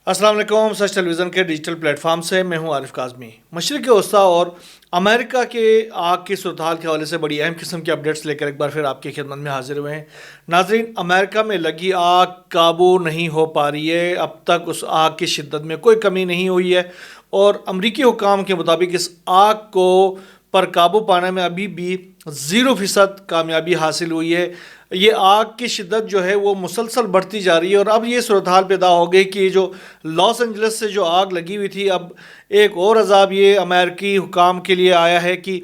السلام علیکم. سچ ٹیلی ویژن کے ڈیجیٹل پلیٹ فارم سے میں ہوں عارف کاظمی. مشرق وسطیٰ اور امریکہ کے آگ کی صورتحال کے حوالے سے بڑی اہم قسم کی اپڈیٹس لے کر ایک بار پھر آپ کی خدمت میں حاضر ہوئے ہیں. ناظرین، امریکہ میں لگی آگ قابو نہیں ہو پا رہی ہے. اب تک اس آگ کی شدت میں کوئی کمی نہیں ہوئی ہے اور امریکی حکام کے مطابق اس آگ کو پر قابو پانے میں ابھی بھی 0% کامیابی حاصل ہوئی ہے. یہ آگ کی شدت جو ہے وہ مسلسل بڑھتی جا رہی ہے اور اب یہ صورتحال پیدا ہو گئی کہ جو لاس اینجلس سے جو آگ لگی ہوئی تھی، اب ایک اور عذاب یہ امریکی حکام کے لیے آیا ہے کہ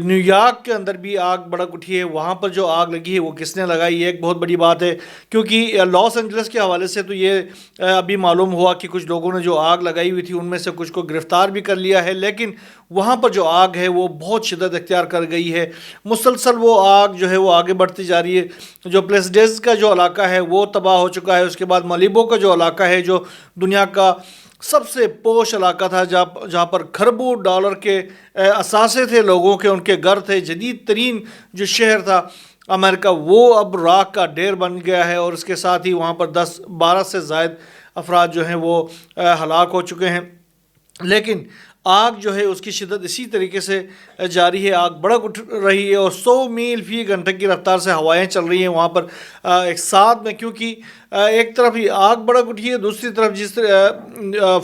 نیو یارک کے اندر بھی آگ بھڑک اٹھی ہے. وہاں پر جو آگ لگی ہے وہ کس نے لگائی، یہ ایک بہت بڑی بات ہے، کیونکہ لاس اینجلس کے حوالے سے تو یہ ابھی معلوم ہوا کہ کچھ لوگوں نے جو آگ لگائی ہوئی تھی ان میں سے کچھ کو گرفتار بھی کر لیا ہے، لیکن وہاں پر جو آگ ہے وہ بہت شدت اختیار کر گئی ہے. مسلسل وہ آگ جو ہے وہ آگے بڑھتی جا رہی ہے. جو پلیسڈیز کا جو علاقہ ہے وہ تباہ ہو چکا ہے. اس کے بعد مالیبو کا جو علاقہ ہے، جو دنیا کا سب سے پوش علاقہ تھا، جہاں پر کھربوں ڈالر کے اثاثے تھے، لوگوں کے ان کے گھر تھے، جدید ترین جو شہر تھا امریکہ، وہ اب راکھ کا ڈھیر بن گیا ہے اور اس کے ساتھ ہی وہاں پر 10-12 سے زائد افراد جو ہیں وہ ہلاک ہو چکے ہیں. لیکن آگ جو ہے اس کی شدت اسی طریقے سے جاری ہے. آگ بھڑک اٹھ رہی ہے اور 100 میل فی گھنٹے کی رفتار سے ہوائیں چل رہی ہیں وہاں پر ایک ساتھ میں، کیونکہ ایک طرف ہی آگ بھڑک اٹھی ہے، دوسری طرف جس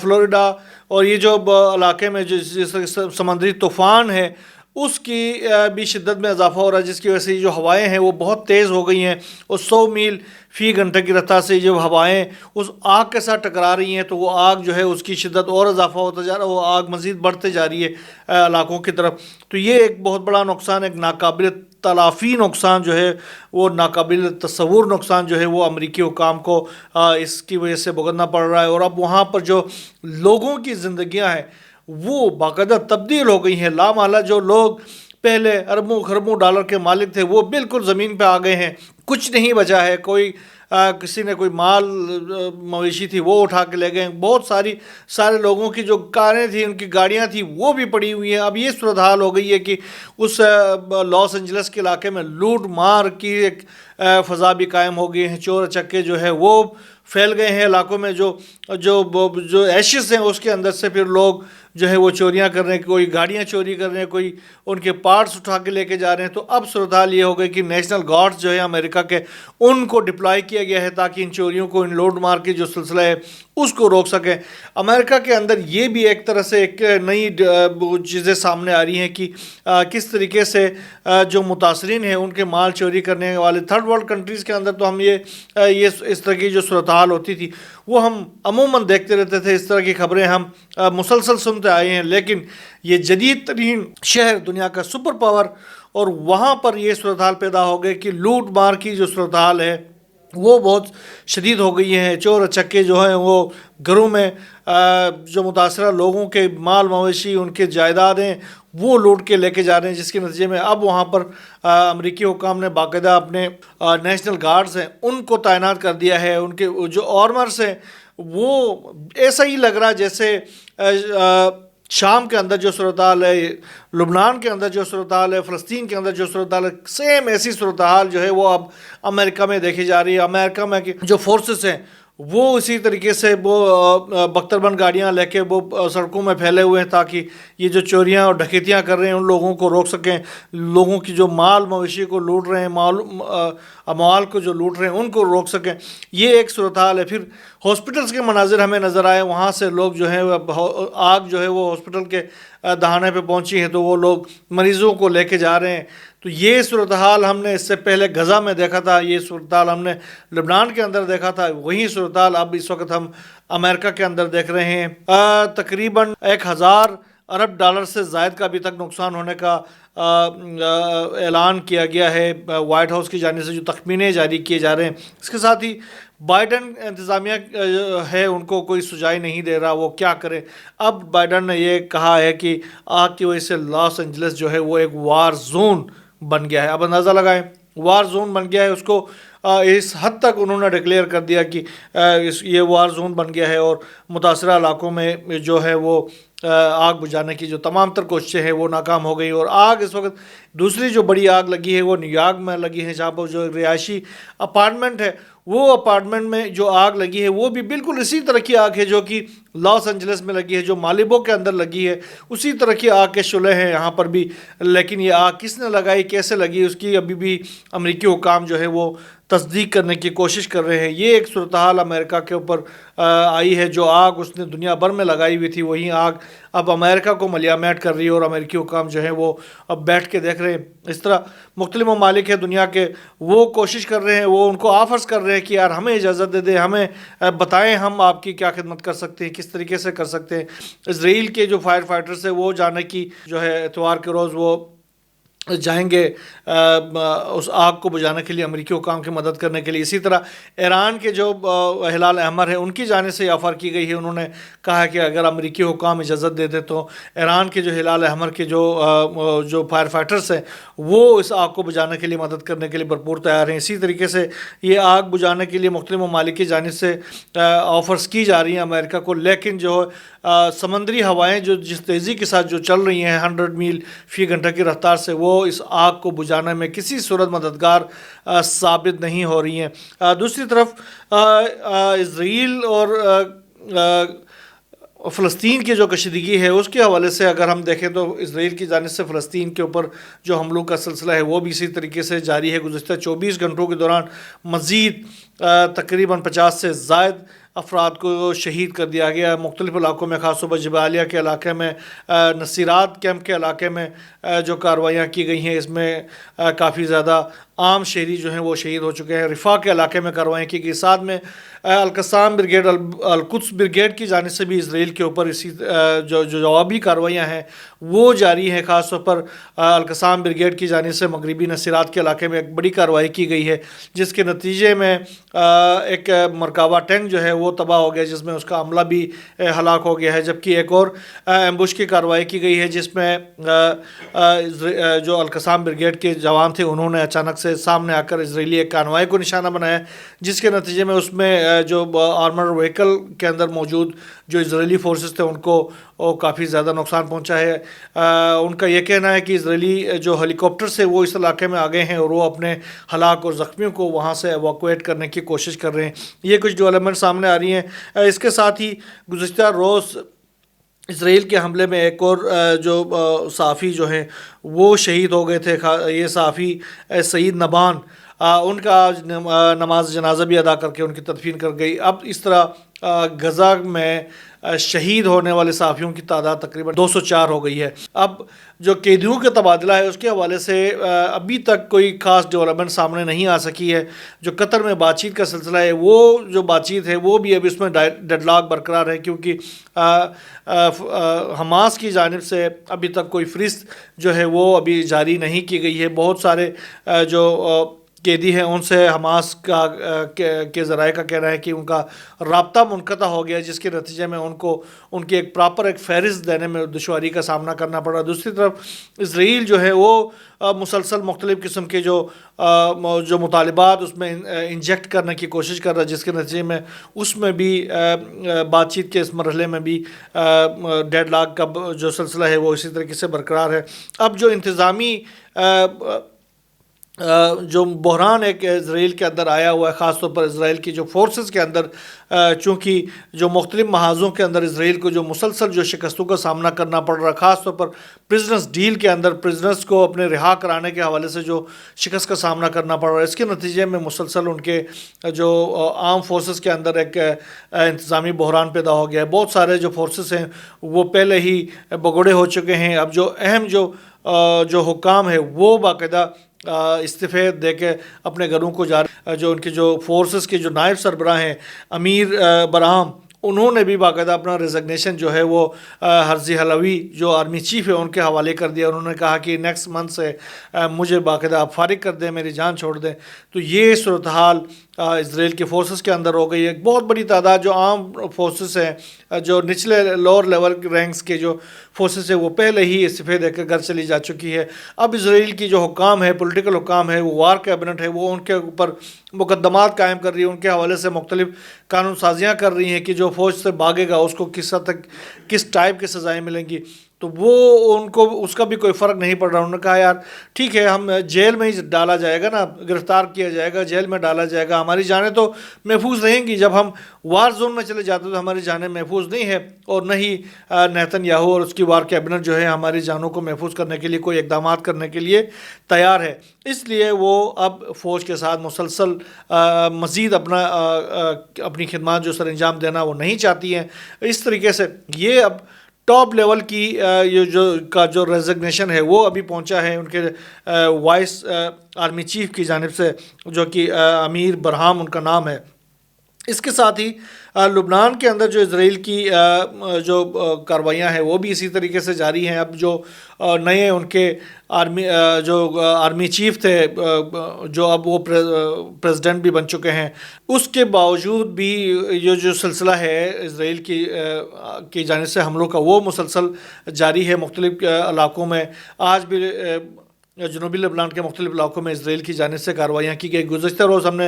فلوریڈا اور یہ جو علاقے میں جس سمندری طوفان ہے اس کی بھی شدت میں اضافہ ہو رہا ہے، جس کی وجہ سے جو ہوائیں ہیں وہ بہت تیز ہو گئی ہیں اور 100 میل فی گھنٹے کی رفتار سے جو ہوائیں اس آگ کے ساتھ ٹکرا رہی ہیں، تو وہ آگ جو ہے اس کی شدت اور اضافہ ہوتا جا رہا ہے، وہ آگ مزید بڑھتے جا رہی ہے علاقوں کی طرف. تو یہ ایک بہت بڑا نقصان، ایک ناقابل تلافی نقصان جو ہے، وہ ناقابل تصور نقصان جو ہے وہ امریکی حکام کو اس کی وجہ سے بھگتنا پڑ رہا ہے. اور اب وہاں پر جو لوگوں کی زندگیاں ہیں وہ باقاعدہ تبدیل ہو گئی ہیں. لامحالہ جو لوگ پہلے اربوں خربوں ڈالر کے مالک تھے وہ بالکل زمین پہ آ گئے ہیں. کچھ نہیں بچا ہے. کسی نے کوئی مال مویشی تھی وہ اٹھا کے لے گئے. بہت سارے لوگوں کی جو کاریں تھیں، ان کی گاڑیاں تھیں، وہ بھی پڑی ہوئی ہیں. اب یہ صورتحال ہو گئی ہے کہ اس لاس اینجلس کے علاقے میں لوٹ مار کی ایک فضا بھی قائم ہو گئی ہے. چور چکے جو ہے وہ پھیل گئے ہیں علاقوں میں. جو ایشز ہیں اس کے اندر سے پھر لوگ جو ہے وہ چوریاں کر رہے ہیں، کوئی گاڑیاں چوری کر رہے ہیں، کوئی ان کے پارٹس اٹھا کے لے کے جا رہے ہیں. تو اب صورتحال یہ ہو گئی کہ نیشنل گارڈز جو ہے امریکہ کے، ان کو ڈپلائی کیا گیا ہے تاکہ ان چوریوں کو، ان لوٹ مار کے جو سلسلہ ہے اس کو روک سکیں. امریکہ کے اندر یہ بھی ایک طرح سے ایک نئی چیزیں سامنے آ رہی ہیں کہ کس طریقے سے جو متاثرین ہیں ان کے مال چوری کرنے والے تھرڈ ورلڈ کنٹریز کے اندر، تو ہم یہ اس طرح کی جو صورتحال ہوتی تھی وہ ہم عموماً دیکھتے رہتے تھے. اس طرح کی خبریں ہم مسلسل سنتے آئے ہیں. لیکن یہ جدید ترین شہر، دنیا کا سپر پاور، اور وہاں پر یہ صورتحال پیدا ہو گئے کہ لوٹ مار کی جو صورتحال ہے وہ بہت شدید ہو گئی ہے. چور چکے جو ہیں وہ گھروں میں جو متاثرہ لوگوں کے مال مویشی، ان کے جائیدادیں وہ لوٹ کے لے کے جا رہے ہیں، جس کے نتیجے میں اب وہاں پر امریکی حکام نے باقاعدہ اپنے نیشنل گارڈز ہیں ان کو تعینات کر دیا ہے. ان کے جو آرمرز ہیں وہ ایسا ہی لگ رہا جیسے شام کے اندر جو صورتحال ہے، لبنان کے اندر جو صورتحال ہے، فلسطین کے اندر جو صورتحال ہے، سیم ایسی صورتحال جو ہے وہ اب امریکہ میں دیکھی جا رہی ہے. امریکہ میں جو فورسز ہیں وہ اسی طریقے سے وہ بختربند گاڑیاں لے کے وہ سڑکوں میں پھیلے ہوئے ہیں تاکہ یہ جو چوریاں اور ڈکیتیاں کر رہے ہیں ان لوگوں کو روک سکیں. لوگوں کی جو مال مویشی کو لوٹ رہے ہیں، اموال کو جو لوٹ رہے ہیں ان کو روک سکیں. یہ ایک صورتحال ہے. پھر ہاسپٹلس کے مناظر ہمیں نظر آئے. وہاں سے لوگ جو ہیں آگ جو ہے وہ ہاسپٹل کے دہانے پہ پہنچی ہے تو وہ لوگ مریضوں کو لے کے جا رہے ہیں. تو یہ صورتحال ہم نے اس سے پہلے غزہ میں دیکھا تھا، یہ صورتحال ہم نے لبنان کے اندر دیکھا تھا. وہی صورتحال اب اس وقت ہم امریکہ کے اندر دیکھ رہے ہیں. تقریباً 1000 ارب ڈالر سے زائد کا ابھی تک نقصان ہونے کا اعلان کیا گیا ہے وائٹ ہاؤس کی جانب سے، جو تخمینے جاری کیے جا رہے ہیں. اس کے ساتھ ہی بائیڈن انتظامیہ ہے ان کو کوئی سجائی نہیں دے رہا وہ کیا کرے. اب بائیڈن نے یہ کہا ہے کہ آگ کی وجہ سے لاس اینجلس جو ہے وہ ایک وار زون بن گیا ہے. اب اندازہ لگائیں، وار زون بن گیا ہے. اس کو اس حد تک انہوں نے ڈکلیئر کر دیا کہ یہ وار زون بن گیا ہے اور متاثرہ علاقوں میں جو ہے وہ آگ بجھانے کی جو تمام تر کوششیں ہیں وہ ناکام ہو گئی. اور آگ اس وقت دوسری جو بڑی آگ لگی ہے وہ نیو یارک میں لگی ہے، جہاں پر جو رہائشی اپارٹمنٹ ہے وہ اپارٹمنٹ میں جو آگ لگی ہے وہ بھی بالکل اسی طرح کی آگ ہے جو کہ لاس اینجلس میں لگی ہے، جو مالیبو کے اندر لگی ہے، اسی طرح کی آگ کے شعلے ہیں یہاں پر بھی. لیکن یہ آگ کس نے لگائی، کیسے لگی، اس کی ابھی بھی امریکی حکام جو ہے وہ تصدیق کرنے کی کوشش کر رہے ہیں. یہ ایک صورتحال امریکہ کے اوپر آئی ہے. جو آگ اس نے دنیا بھر میں لگائی ہوئی تھی وہی آگ اب امریکہ کو ملیامت کر رہی ہے، اور امریکی حکام جو ہیں وہ اب بیٹھ کے دیکھ رہے ہیں. اس طرح مختلف ممالک ہیں دنیا کے، وہ کوشش کر رہے ہیں، وہ ان کو آفرز کر رہے ہیں کہ یار ہمیں اجازت دے دیں، ہمیں بتائیں ہم آپ کی کیا خدمت کر سکتے ہیں، کس طریقے سے کر سکتے ہیں. اسرائیل کے جو فائر فائٹرز ہیں وہ جانے کی جو ہے اتوار کے روز وہ جائیں گے اس آگ کو بجھانے کے لیے، امریکی حکام کی مدد کرنے کے لیے. اسی طرح ایران کے جو ہلال احمر ہے ان کی جانب سے آفر کی گئی ہے. انہوں نے کہا کہ اگر امریکی حکام اجازت دے دیں تو ایران کے جو ہلال احمر کے جو فائر فائٹرز ہیں وہ اس آگ کو بجھانے کے لیے مدد کرنے کے لیے بھرپور تیار ہیں. اسی طریقے سے یہ آگ بجھانے کے لیے مختلف ممالک کی جانب سے آفرز کی جا رہی ہیں امریکہ کو. لیکن جو سمندری ہوائیں جو جس تیزی کے ساتھ جو چل رہی ہیں 100 میل فی گھنٹہ کی رفتار سے، وہ اس آگ کو بجھانے میں کسی صورت مددگار ثابت نہیں ہو رہی ہیں. دوسری طرف اسرائیل اور فلسطین کی جو کشیدگی ہے اس کے حوالے سے اگر ہم دیکھیں تو اسرائیل کی جانب سے فلسطین کے اوپر جو حملوں کا سلسلہ ہے وہ بھی اسی طریقے سے جاری ہے. گزشتہ 24 گھنٹوں کے دوران مزید تقریباً 50 سے زائد افراد کو شہید کر دیا گیا. مختلف علاقوں میں، خاص طور پر جبالیہ کے علاقے میں، نصیرات کیمپ کے علاقے میں جو کارروائیاں کی گئی ہیں اس میں کافی زیادہ عام شہری جو ہیں وہ شہید ہو چکے ہیں. رفح کے علاقے میں کارروائیاں کی گئی. ساتھ میں القسام بریگیڈ، القدس بریگیڈ کی جانب سے بھی اسرائیل کے اوپر اسی جو جوابی کارروائیاں ہیں وہ جاری ہیں. خاص طور پر القسام بریگیڈ کی جانب سے مغربی نصیرات کے علاقے میں ایک بڑی کارروائی کی گئی ہے جس کے نتیجے میں ایک مرکبہ ٹینک جو ہے وہ تباہ ہو گیا، جس میں اس کا عملہ بھی ہلاک ہو گیا ہے. جبکہ ایک اور ایمبوش کی کارروائی کی گئی ہے جس میں جو القسام بریگیڈ کے جوان تھے انہوں نے اچانک سے سامنے آ کر اسرائیلی ایک کانوائے کو نشانہ بنایا، جس کے نتیجے میں اس میں جو آرمر وہیکل کے اندر موجود جو اسرائیلی فورسز تھے ان کو کافی زیادہ نقصان پہنچا ہے. ان کا یہ کہنا ہے کہ اسرائیلی جو ہیلی کاپٹر سے وہ اس علاقے میں آ گئے ہیں اور وہ اپنے ہلاک اور زخمیوں کو وہاں سے ایواکویٹ کرنے کی کوشش کر رہے ہیں. یہ کچھ ڈیولپمنٹ سامنے آ رہی ہیں. اس کے ساتھ ہی گزشتہ روز اسرائیل کے حملے میں ایک اور جو صحافی جو ہیں وہ شہید ہو گئے تھے. یہ صحافی سعید نبان، ان کا آج نماز جنازہ بھی ادا کر کے ان کی تدفین کر گئی. اب اس طرح غزہ میں شہید ہونے والے صحافیوں کی تعداد تقریباً 204 ہو گئی ہے. اب جو قیدیوں کا تبادلہ ہے اس کے حوالے سے ابھی تک کوئی خاص ڈیولپمنٹ سامنے نہیں آ سکی ہے. جو قطر میں بات چیت کا سلسلہ ہے وہ جو بات چیت ہے وہ بھی اب اس میں ڈیڈ لاک برقرار ہے، کیونکہ حماس کی جانب سے ابھی تک کوئی فہرست جو ہے وہ ابھی جاری نہیں کی گئی ہے. بہت سارے جو قیدی ہیں ان سے حماس کے ذرائع کا کہنا ہے کہ ان کا رابطہ منقطع ہو گیا، جس کے نتیجے میں ان کو ان کی ایک پراپر ایک فہرست دینے میں دشواری کا سامنا کرنا پڑ رہا. دوسری طرف اسرائیل جو ہے وہ مسلسل مختلف قسم کے جو مطالبات اس میں انجیکٹ کرنے کی کوشش کر رہا ہے، جس کے نتیجے میں اس میں بھی بات چیت کے اس مرحلے میں بھی ڈیڈ لاک کا جو سلسلہ ہے وہ اسی طریقے سے برقرار ہے. اب جو انتظامی جو بحران ایک اسرائیل کے اندر آیا ہوا ہے، خاص طور پر اسرائیل کی جو فورسز کے اندر، چونکہ جو مختلف محاذوں کے اندر اسرائیل کو جو مسلسل جو شکستوں کا سامنا کرنا پڑ رہا، خاص طور پر پرزنرز ڈیل کے اندر پرزنرز کو اپنے رہا کرانے کے حوالے سے جو شکست کا سامنا کرنا پڑ رہا ہے، اس کے نتیجے میں مسلسل ان کے جو عام فورسز کے اندر ایک انتظامی بحران پیدا ہو گیا ہے. بہت سارے جو فورسز ہیں وہ پہلے ہی بگوڑے ہو چکے ہیں. اب جو اہم جو حکام ہے وہ باقاعدہ استعفے دے کے اپنے گھروں کو جا رہے. جو ان کے جو فورسز کے جو نائب سربراہ ہیں امیر برہام، انہوں نے بھی باقاعدہ اپنا ریزگنیشن جو ہے وہ ہرزی حلوی جو آرمی چیف ہے ان کے حوالے کر دیا. انہوں نے کہا کہ نیکسٹ منتھ سے مجھے باقاعدہ آپ فارغ کر دیں، میری جان چھوڑ دیں. تو یہ صورتحال اسرائیل کے فورسز کے اندر ہو گئی ہے. ایک بہت بڑی تعداد جو عام فورسز ہیں، جو نچلے لوور لیول رینکس کے جو فورسز ہیں، وہ پہلے ہی استعفے دے کر گھر چلی جا چکی ہے. اب اسرائیل کی جو حکام ہے، پولیٹیکل حکام ہے، وہ وار کیبنٹ ہے، وہ ان کے اوپر مقدمات قائم کر رہی ہے. ان کے حوالے سے مختلف قانون سازیاں کر رہی ہیں کہ جو فوج سے بھاگے گا اس کو کس حد تک کس ٹائپ کی سزائیں ملیں گی. تو وہ ان کو اس کا بھی کوئی فرق نہیں پڑ رہا. انہوں نے کہا یار ٹھیک ہے, ہم جیل میں ہی ڈالا جائے گا نا, گرفتار کیا جائے گا, جیل میں ڈالا جائے گا, ہماری جانیں تو محفوظ رہیں گی. جب ہم وار زون میں چلے جاتے تو ہماری جانیں محفوظ نہیں ہے, اور نہ ہی نیتن یاہو اور اس کی وار کیبنٹ جو ہے ہماری جانوں کو محفوظ کرنے کے لیے کوئی اقدامات کرنے کے لیے تیار ہے. اس لیے وہ اب فوج کے ساتھ مسلسل مزید اپنی خدمات جو سر انجام دینا وہ نہیں چاہتی ہیں. اس طریقے سے یہ اب ٹاپ لیول کی یہ جو ریزگنیشن ہے وہ ابھی پہنچا ہے ان کے وائس آرمی چیف کی جانب سے, جو کہ امیر برہام ان کا نام ہے. اس کے ساتھ ہی لبنان کے اندر جو اسرائیل کی جو کارروائیاں ہیں وہ بھی اسی طریقے سے جاری ہیں. اب جو نئے ان کے آرمی چیف تھے, جو اب وہ پریزیڈنٹ بھی بن چکے ہیں, اس کے باوجود بھی یہ جو سلسلہ ہے اسرائیل کی جانب سے حملوں کا وہ مسلسل جاری ہے مختلف علاقوں میں. آج بھی جنوبی لبنان کے مختلف علاقوں میں اسرائیل کی جانب سے کارروائیاں کی گئی. گزشتہ روز ہم نے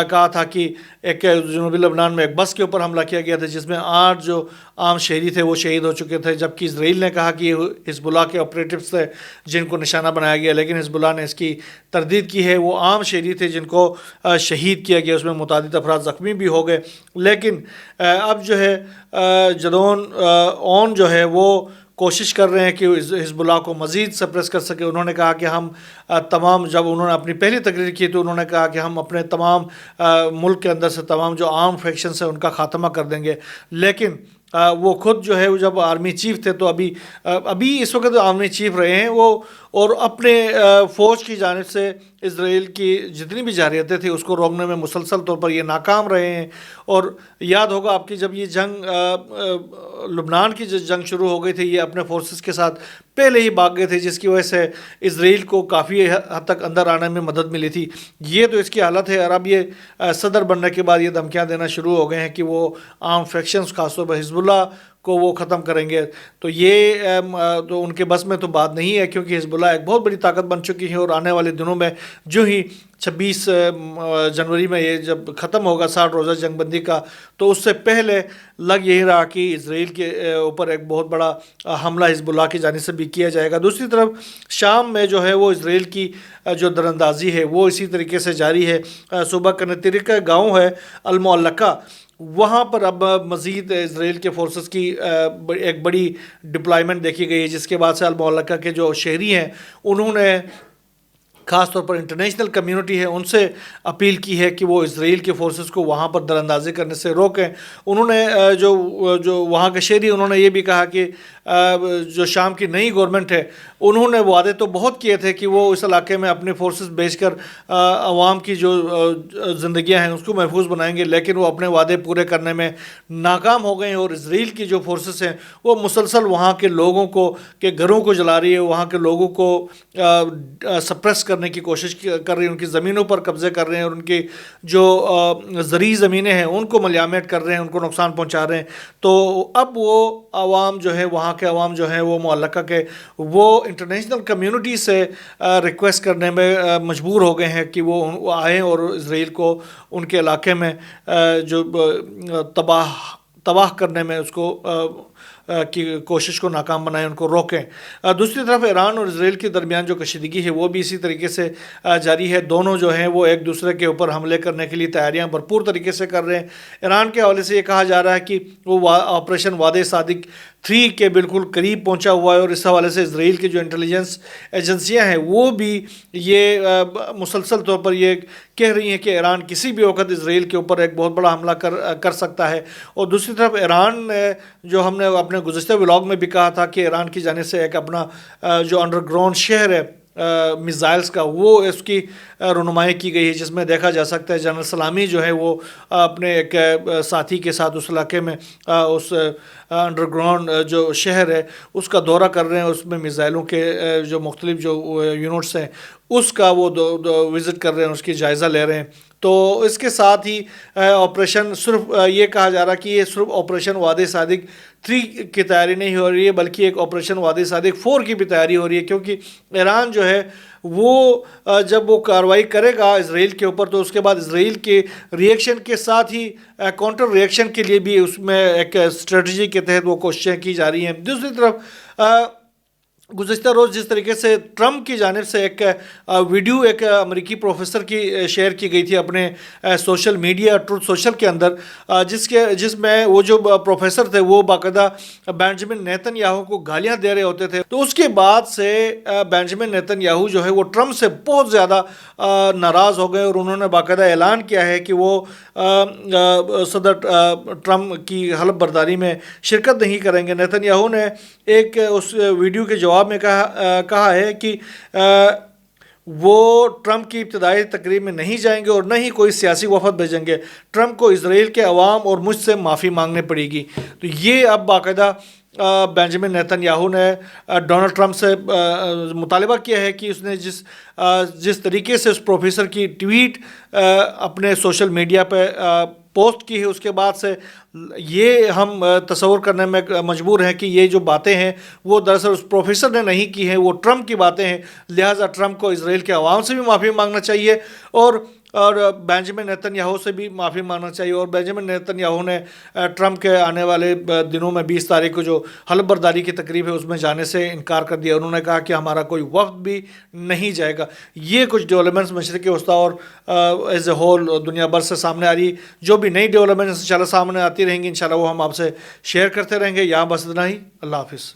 کہا تھا کہ ایک جنوبی لبنان میں ایک بس کے اوپر حملہ کیا گیا تھا جس میں 8 جو عام شہری تھے وہ شہید ہو چکے تھے, جبکہ اسرائیل نے کہا کہ یہ حزب اللہ کے آپریٹوز تھے جن کو نشانہ بنایا گیا, لیکن حزب اللہ نے اس کی تردید کی ہے. وہ عام شہری تھے جن کو شہید کیا گیا, اس میں متعدد افراد زخمی بھی ہو گئے. لیکن اب جو ہے جدون اون جو ہے وہ کوشش کر رہے ہیں کہ حزب اللہ کو مزید سپریس کر سکے. انہوں نے کہا کہ ہم تمام, جب انہوں نے اپنی پہلی تقریر کی تو انہوں نے کہا کہ ہم اپنے تمام ملک کے اندر سے تمام جو عام فیکشنز ہیں ان کا خاتمہ کر دیں گے. لیکن وہ خود جو ہے جب آرمی چیف تھے تو ابھی اس وقت آرمی چیف رہے ہیں وہ, اور اپنے فوج کی جانب سے اسرائیل کی جتنی بھی جارحیتیں تھیں اس کو روکنے میں مسلسل طور پر یہ ناکام رہے ہیں. اور یاد ہوگا آپ کی جب یہ جنگ لبنان کی جنگ شروع ہو گئی تھی, یہ اپنے فورسز کے ساتھ پہلے ہی بھاگ گئے تھے, جس کی وجہ سے اسرائیل کو کافی حد تک اندر آنے میں مدد ملی تھی. یہ تو اس کی حالت ہے. اور اب یہ صدر بننے کے بعد یہ دھمکیاں دینا شروع ہو گئے ہیں کہ وہ عام فیکشنز خاص طور پر حزب اللہ کو وہ ختم کریں گے. تو یہ تو ان کے بس میں تو بات نہیں ہے, کیونکہ حزب اللہ ایک بہت بڑی طاقت بن چکی ہے, اور آنے والے دنوں میں جو ہی 26 جنوری میں یہ جب ختم ہوگا 60 روزہ جنگ بندی کا, تو اس سے پہلے لگ یہی رہا کہ اسرائیل کے اوپر ایک بہت بڑا حملہ حزب اللہ کی جانب سے بھی کیا جائے گا. دوسری طرف شام میں جو ہے وہ اسرائیل کی جو دراندازی ہے وہ اسی طریقے سے جاری ہے. صوبہ کنتریکا گاؤں ہے المعلقہ, وہاں پر اب مزید اسرائیل کے فورسز کی ایک بڑی ڈپلائمنٹ دیکھی گئی ہے, جس کے بعد سے المعلقہ کے جو شہری ہیں انہوں نے خاص طور پر انٹرنیشنل کمیونٹی ہے ان سے اپیل کی ہے کہ وہ اسرائیل کے فورسز کو وہاں پر دراندازی کرنے سے روکیں. انہوں نے جو وہاں کے شہری انہوں نے یہ بھی کہا کہ جو شام کی نئی گورنمنٹ ہے انہوں نے وعدے تو بہت کیے تھے کہ وہ اس علاقے میں اپنے فورسز بھیج کر عوام کی جو زندگیاں ہیں اس کو محفوظ بنائیں گے, لیکن وہ اپنے وعدے پورے کرنے میں ناکام ہو گئے ہیں. اور اسرائیل کی جو فورسز ہیں وہ مسلسل وہاں کے لوگوں کے گھروں کو جلا رہی ہے, وہاں کے لوگوں کو سپریس کرنے کی کوشش کر رہی ہیں, ان کی زمینوں پر قبضے کر رہے ہیں, اور ان کی جو زرعی زمینیں ہیں ان کو ملیامت کر رہے ہیں, ان کو نقصان پہنچا رہے ہیں. تو اب وہ عوام جو ہے, وہاں کے عوام جو ہیں وہ معلقہ کے, وہ انٹرنیشنل کمیونٹی سے ریکویسٹ کرنے میں مجبور ہو گئے ہیں کہ وہ آئیں اور اسرائیل کو ان کے علاقے میں جو تباہ کرنے میں اس کو کی کوشش کو ناکام بنائیں, ان کو روکیں. دوسری طرف ایران اور اسرائیل کے درمیان جو کشیدگی ہے وہ بھی اسی طریقے سے جاری ہے. دونوں جو ہیں وہ ایک دوسرے کے اوپر حملے کرنے کے لیے تیاریاں بھرپور طریقے سے کر رہے ہیں. ایران کے حوالے سے یہ کہا جا رہا ہے کہ وہ آپریشن وعدے صادق 3 کے بالکل قریب پہنچا ہوا ہے, اور اس حوالے سے اسرائیل کی جو انٹیلیجنس ایجنسیاں ہیں وہ بھی یہ مسلسل طور پر یہ کہہ رہی ہیں کہ ایران کسی بھی وقت اسرائیل کے اوپر ایک بہت بڑا حملہ کر سکتا ہے. اور دوسری طرف ایران جو ہم نے اپنے گزشتہ ولاگ میں بھی کہا تھا کہ ایران کی جانب سے ایک اپنا جو انڈر گراؤنڈ شہر ہے میزائلز کا, وہ اس کی رونمائی کی گئی ہے, جس میں دیکھا جا سکتا ہے جنرل سلامی جو ہے وہ اپنے ایک ساتھی کے ساتھ اس علاقے میں اس انڈر گراؤنڈ جو شہر ہے اس کا دورہ کر رہے ہیں. اس میں میزائلوں کے جو مختلف جو یونٹس ہیں اس کا وہ وزٹ کر رہے ہیں, اس کی جائزہ لے رہے ہیں. تو اس کے ساتھ ہی آپریشن صرف یہ کہا جا رہا کہ یہ صرف آپریشن وعدِ صادق 3 کی تیاری نہیں ہو رہی ہے، بلکہ ایک آپریشن وعدِ صادق 4 کی بھی تیاری ہو رہی ہے، کیونکہ ایران جو ہے وہ جب وہ کارروائی کرے گا اسرائیل کے اوپر تو اس کے بعد اسرائیل کے ریئیکشن کے ساتھ ہی کاؤنٹر ریئیکشن کے لیے بھی اس میں ایک اسٹریٹجی کے تحت وہ کوششیں کی جا رہی ہیں۔ دوسری طرف گزشتہ روز جس طریقے سے ٹرمپ کی جانب سے ایک ویڈیو ایک امریکی پروفیسر کی شیئر کی گئی تھی اپنے سوشل میڈیا ٹروتھ سوشل کے اندر، جس میں وہ جو پروفیسر تھے وہ باقاعدہ بینجامن نیتن یاہو کو گالیاں دے رہے ہوتے تھے، تو اس کے بعد سے بینجامن نیتن یاہو جو ہے وہ ٹرمپ سے بہت زیادہ ناراض ہو گئے، اور انہوں نے باقاعدہ اعلان کیا ہے کہ وہ صدر ٹرمپ کی حلف برداری میں شرکت نہیں کریں گے۔ نیتن یاہو نے ایک اس ویڈیو کے جواب میں کہا ہے کہ وہ ٹرمپ کی ابتدائی تقریب میں نہیں جائیں گے اور نہ ہی کوئی سیاسی وفد بھیجیں گے، ٹرمپ کو اسرائیل کے عوام اور مجھ سے معافی مانگنے پڑے گی۔ تو یہ اب باقاعدہ بینجامن نیتن یاہو نے ڈونلڈ ٹرمپ سے مطالبہ کیا ہے کہ اس نے جس طریقے سے اس پروفیسر کی ٹویٹ اپنے سوشل میڈیا پہ پوسٹ کی ہے، اس کے بعد سے یہ ہم تصور کرنے میں مجبور ہیں کہ یہ جو باتیں ہیں وہ دراصل اس پروفیسر نے نہیں کی ہیں، وہ ٹرمپ کی باتیں ہیں، لہٰذا ٹرمپ کو اسرائیل کے عوام سے بھی معافی مانگنا چاہیے اور بینجامن نیتن یاہو سے بھی معافی مانگنا چاہیے۔ اور بینجامن نیتن یاہو نے ٹرمپ کے آنے والے دنوں میں 20 تاریخ کو جو حلف برداری کی تقریب ہے اس میں جانے سے انکار کر دیا، انہوں نے کہا کہ ہمارا کوئی وفد بھی نہیں جائے گا۔ یہ کچھ ڈیولپمنٹس مشرق وسطیٰ اور ایز اے ہول دنیا بھر سے سامنے آ رہی، جو بھی نئی ڈیولپمنٹس انشاءاللہ سامنے آتی رہیں گی انشاءاللہ وہ ہم آپ سے شیئر کرتے رہیں گے۔ یہاں بس اتنا ہی، اللہ حافظ۔